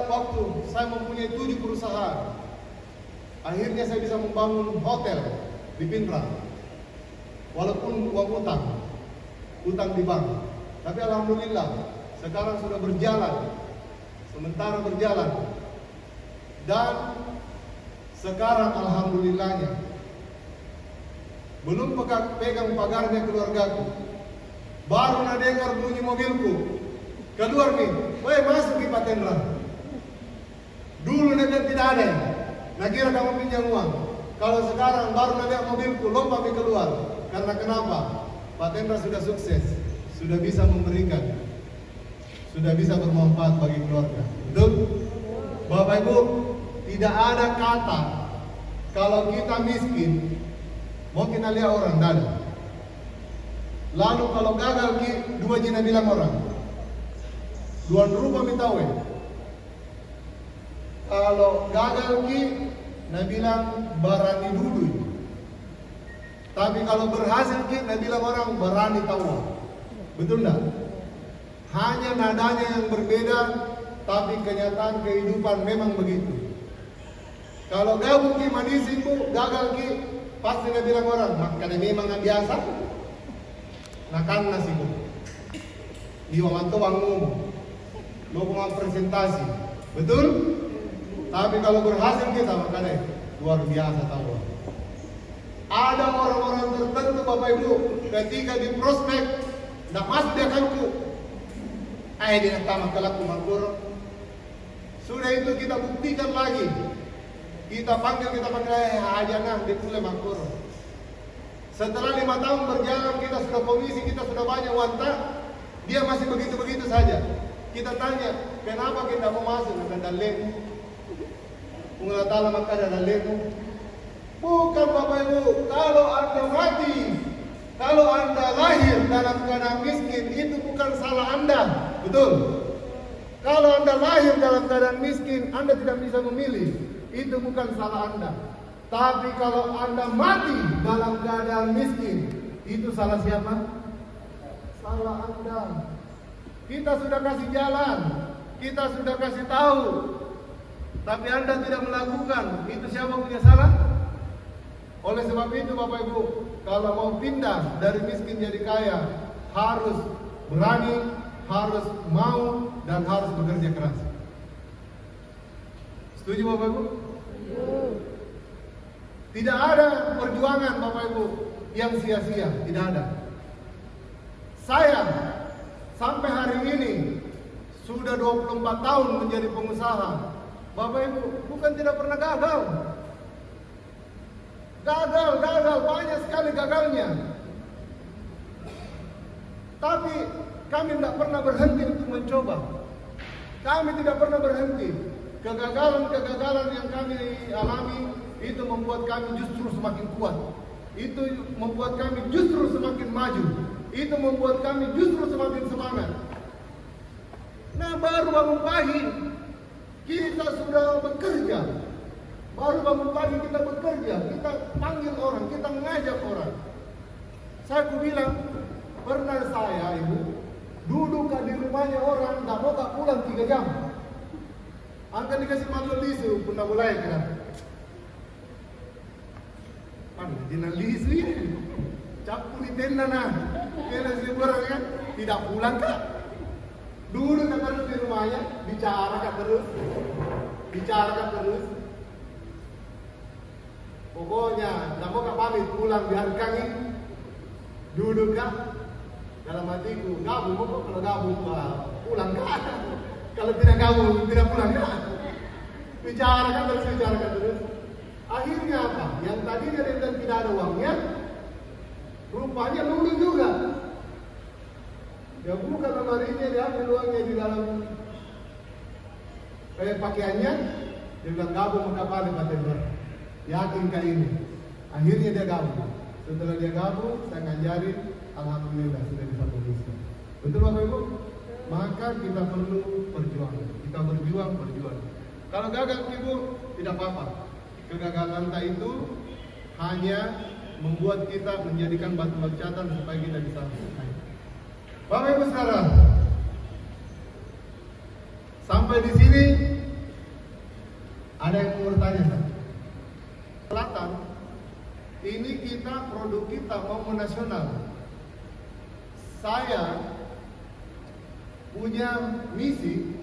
waktu, saya mempunyai 7 perusahaan. Akhirnya saya bisa membangun hotel di Pindrang. Walaupun uang utang di bank. Tapi alhamdulillah, sekarang sudah berjalan. Sementara berjalan. Dan sekarang alhamdulillahnya, belum pegang pagarnya keluargaku, baru dengar bunyi mobilku. Keluar nih, woi masuk di Patendra. Dulu nanti tidak ada, nah kira kamu pinjam uang. Kalau sekarang baru lihat mobilku, lompat keluar. Karena kenapa? Patendra sudah sukses, sudah bisa memberikan, sudah bisa bermanfaat bagi keluarga. Betul? Bapak Ibu, tidak ada kata kalau kita miskin, mau kita lihat orang dada. Lalu kalau gagal ki, dua jina bilang orang, dua rupa minta we. Kalau gagal ki, na bilang berani dudui. Tapi kalau berhasil ki, na bilang orang berani tawa. Betul enggak? Hanya nadanya yang berbeda, tapi kenyataan kehidupan memang begitu. Kalau gabung ki manisiku, gagal ki, pasti na bilang orang, makanya memang nggak biasa. Nakan nasiku. Diwang atau wangmu, lo mau presentasi, betul? Tapi kalau berhasil kita makanya luar biasa tahu. Ada orang-orang tertentu Bapak Ibu ketika di prospek nak masuk dia kanku, dia tamat kelak kumakuro. Sudah itu kita buktikan lagi. Kita panggil aja nah di pula makuro. Setelah 5 tahun berjalan kita sudah komisi, kita sudah banyak wanta, dia masih begitu-begitu saja. Kita tanya, kenapa kita mau masuk ke dalam? Mengenal taala maka dalam. Bukan Bapak Ibu, kalau Anda mati, kalau Anda lahir dalam keadaan miskin, itu bukan salah Anda, betul? Kalau Anda lahir dalam keadaan miskin, Anda tidak bisa memilih, itu bukan salah Anda. Tapi kalau Anda mati dalam keadaan miskin, itu salah siapa? Salah Anda. Kita sudah kasih jalan, kita sudah kasih tahu, tapi Anda tidak melakukan, itu siapa punya salah? Oleh sebab itu Bapak Ibu, kalau mau pindah dari miskin jadi kaya, harus berani, harus mau, dan harus bekerja keras. Setuju Bapak Ibu? Tidak ada perjuangan Bapak Ibu yang sia-sia, tidak ada. Saya sampai hari ini sudah 24 tahun menjadi pengusaha. Bapak Ibu, bukan tidak pernah gagal. Gagal, banyak sekali gagalnya. Tapi kami tidak pernah berhenti untuk mencoba. Kami tidak pernah berhenti. Kegagalan-kegagalan yang kami alami itu membuat kami justru semakin kuat. Itu membuat kami justru semakin maju. Itu membuat kami justru semakin semangat. Nah, baru bangun pagi kita sudah bekerja. Baru bangun pagi kita bekerja, kita panggil orang, kita mengajak orang. Saya bilang, pernah saya Ibu duduk di rumahnya orang, nggak mau pulang 3 jam. Angka dikasih malu lisu, pernah mulai kan? Jangan lisu ini, capu di tenda nah, kena si orang kan, tidak pulang kak. Duduk terus di rumahnya, bicara terus. Pokoknya, tidak mau pamit pulang biarkan ini. Duduk kak, dalam hatiku, gabung kok kalau gabung pulang kak. Kalau tidak gabung, tidak pulang kak. Bicarakan terus. Akhirnya apa? Yang tadinya dia tidak ada uangnya, rupanya lulu juga. Dia buka lemarinya, dia ambil uangnya di dalam pakaiannya, dia bilang gabung apa nih. Yakin kali ini. Akhirnya dia gabung. Setelah dia gabung, saya ngajarin, alhamdulillah sudah bisa berusaha. Betul Bapak Ibu? Maka kita perlu perjuangan. Kita berjuang. Kalau gagal Ibu, tidak apa-apa. Kegagalan itu hanya membuat kita menjadikan batu loncatan supaya kita bisa naik. Bapak Ibu saudara, sampai di sini ada yang mau bertanya. Selatan, ini produk kita mau nasional. Saya punya misi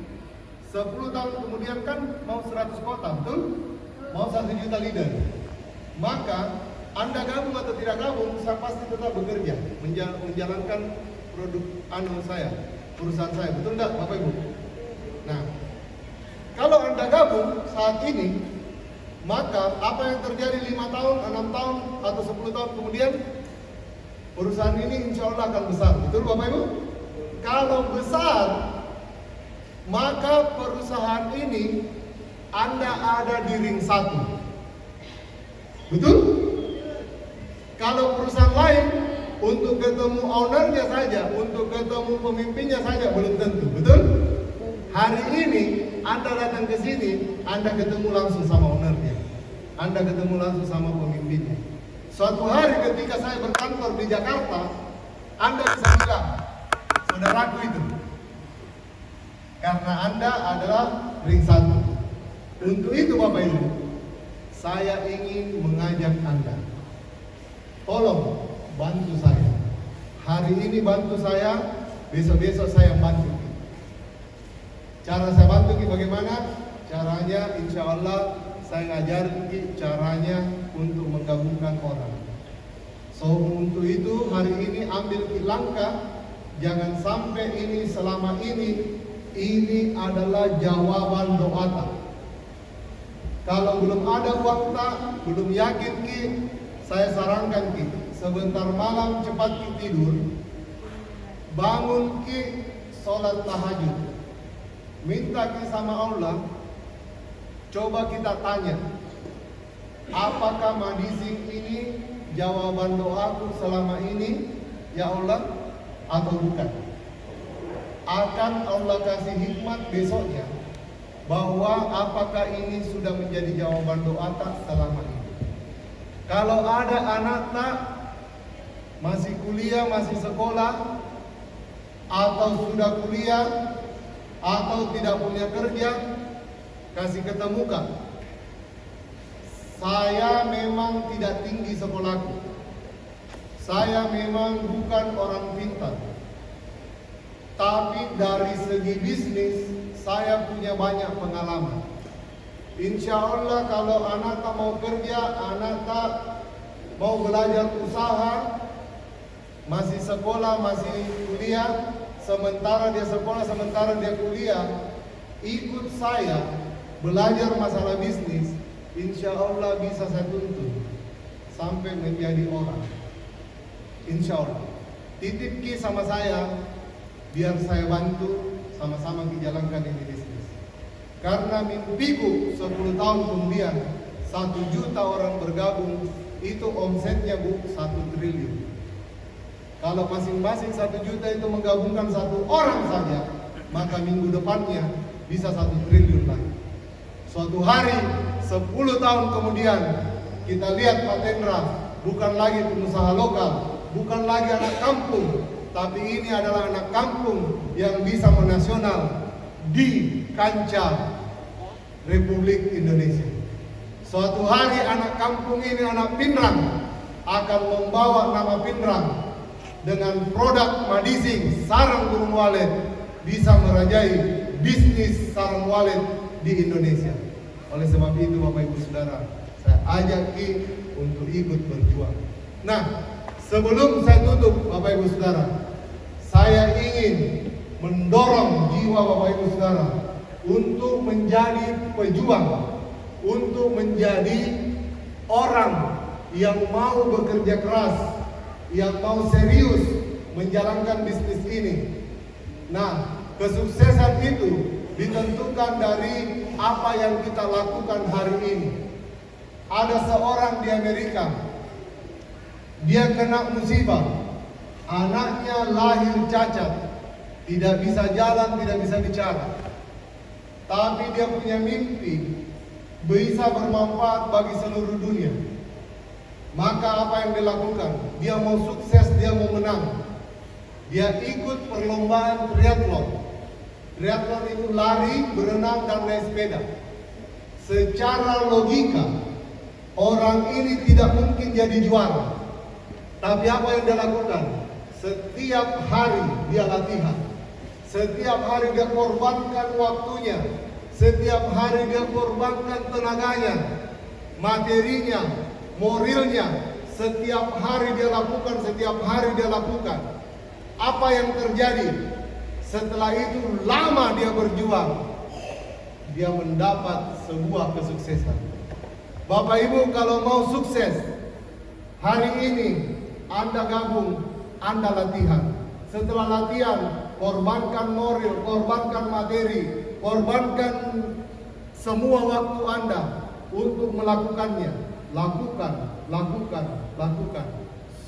10 tahun kemudian kan mau 100 kota, betul? Mau 1 juta leader. Maka Anda gabung atau tidak gabung, saya pasti tetap bekerja menjalankan produk perusahaan saya, betul tidak Bapak Ibu? Nah, kalau Anda gabung saat ini, maka apa yang terjadi 5 tahun, 6 tahun, atau 10 tahun kemudian, perusahaan ini insya Allah akan besar, betul Bapak Ibu? Kalau besar, maka perusahaan ini Anda ada di ring 1. Betul? Kalau perusahaan lain untuk ketemu ownernya saja, untuk ketemu pemimpinnya saja belum tentu, betul? Hari ini Anda datang ke sini, Anda ketemu langsung sama ownernya, Anda ketemu langsung sama pemimpinnya. Suatu hari ketika saya berkantor di Jakarta, Anda bisa bilang, saudaraku itu, karena Anda adalah ring satu. Untuk itu Bapak Ibu, saya ingin mengajak Anda, tolong bantu saya. Hari ini bantu saya, besok-besok saya bantu. Cara saya bantu bagaimana? Caranya insya Allah saya ngajarin caranya untuk menggabungkan orang. So untuk itu hari ini ambil langkah, jangan sampai ini selama ini adalah jawaban doa. Kalau belum ada waktu, belum yakin saya sarankan sebentar malam cepat tidur, bangun sholat tahajud, minta sama Allah, coba kita tanya, apakah madising ini jawaban doaku selama ini, ya Allah, atau bukan? Akan Allah kasih hikmat besoknya, bahwa apakah ini sudah menjadi jawaban doa tak selama ini. Kalau ada anak tak masih kuliah, masih sekolah, atau sudah kuliah, atau tidak punya kerja, kasih ketemukan. Saya memang tidak tinggi sekolahku, saya memang bukan orang pintar, tapi dari segi bisnis saya punya banyak pengalaman. Insya Allah kalau anak tak mau kerja, anak tak mau belajar usaha, masih sekolah, masih kuliah, sementara dia sekolah, sementara dia kuliah, ikut saya belajar masalah bisnis, insya Allah bisa saya tuntun sampai menjadi orang. Insya Allah. Titip sama saya, biar saya bantu sama-sama dijalankan ini bisnis. Karena mimpiku 10 tahun kemudian 1 juta orang bergabung, itu omsetnya 1 triliun. Kalau masing-masing 1 juta itu menggabungkan 1 orang saja, maka minggu depannya bisa 1 triliun lagi. Suatu hari 10 tahun kemudian kita lihat Pak Tendra bukan lagi pengusaha lokal, bukan lagi anak kampung, tapi ini adalah anak kampung yang bisa menasional di kancah Republik Indonesia. Suatu hari anak kampung ini, anak Pinrang, akan membawa nama Pinrang dengan produk madising sarang burung walet, bisa merajai bisnis sarang walet di Indonesia. Oleh sebab itu Bapak Ibu Saudara, saya ajak untuk ikut berjuang. Nah, sebelum saya tutup Bapak Ibu Saudara, saya ingin mendorong jiwa Bapak Ibu Saudara untuk menjadi pejuang, untuk menjadi orang yang mau bekerja keras, yang mau serius menjalankan bisnis ini. Nah, kesuksesan itu ditentukan dari apa yang kita lakukan hari ini. Ada seorang di Amerika, dia kena musibah, anaknya lahir cacat, tidak bisa jalan, tidak bisa bicara. Tapi dia punya mimpi bisa bermanfaat bagi seluruh dunia. Maka apa yang dia lakukan? Dia mau sukses, dia mau menang. Dia ikut perlombaan triathlon. Triathlon itu lari, berenang, dan naik sepeda. Secara logika, orang ini tidak mungkin jadi juara. Tapi apa yang dia lakukan? Setiap hari dia latihan. Setiap hari dia korbankan waktunya. Setiap hari dia korbankan tenaganya, materinya, moralnya. Setiap hari dia lakukan, setiap hari dia lakukan. Apa yang terjadi? Setelah itu lama dia berjuang, dia mendapat sebuah kesuksesan. Bapak Ibu kalau mau sukses, hari ini Anda gabung, Anda latihan. Setelah latihan, korbankan moral, korbankan materi, korbankan semua waktu Anda untuk melakukannya. lakukan, lakukan, lakukan.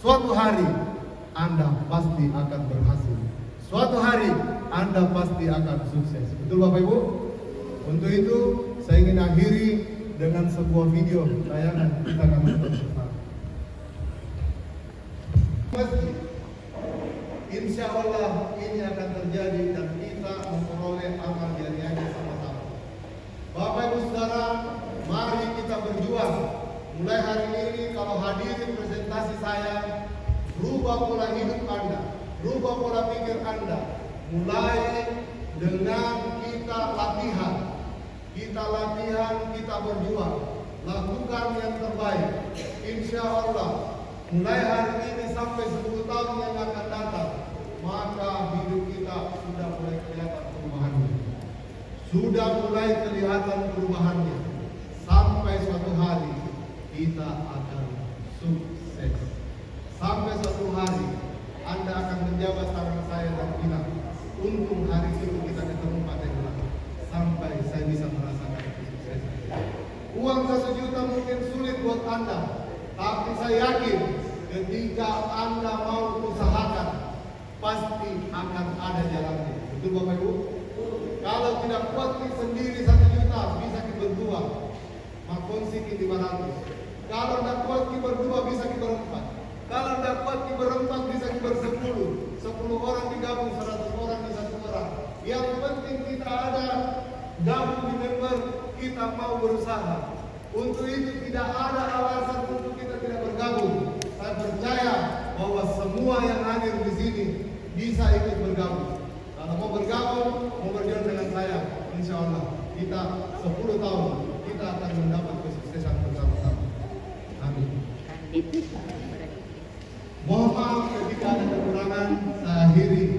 Suatu hari Anda pasti akan berhasil. Suatu hari Anda pasti akan sukses. Betul Bapak Ibu? Untuk itu saya ingin akhiri dengan sebuah video tayangan kita akan nonton bersama. Masjid. Insya Allah ini akan terjadi dan kita memperoleh amal jariahnya sama-sama. Bapak Ibu Saudara, mari kita berjuang. Mulai hari ini kalau hadirin presentasi saya, rubah pola hidup Anda, rubah pola pikir Anda. Mulai dengan kita latihan. Kita latihan, kita berjuang. Lakukan yang terbaik. Insya Allah, mulai hari ini sampai 10 tahun yang akan datang, maka hidup kita sudah mulai kelihatan perubahannya. Sudah mulai kelihatan perubahannya. Sampai suatu hari kita akan sukses. Sampai suatu hari Anda akan menjabat tangan saya dan bilang, untung hari itu kita ketemu Pak Teguh. Sampai saya bisa merasakan kesuksesan. Uang 1 juta mungkin sulit buat Anda, tapi saya yakin ketika Anda mau usahakan, pasti akan ada jalannya. Betul Bapak Ibu? Kalau tidak kuat sendiri 1 juta, bisa kita berdua. Makonsi kita 500. Kalau tidak kuat kita berdua, bisa kita berempat. Kalau tidak kuat kita berempat, bisa kita bersepuluh. 10 orang digabung, 100 orang di 1 orang. Yang penting kita ada gabung di member, kita mau berusaha. Untuk itu tidak ada alasan untuk kita tidak bergabung. Saya percaya bahwa semua yang hadir di sini bisa ikut bergabung. Kalau mau bergabung, mau berjuang dengan saya, insya Allah kita 10 tahun kita akan mendapat kesuksesan bersama-sama. Amin. Mohon maaf ketika ada kekurangan, saya akhiri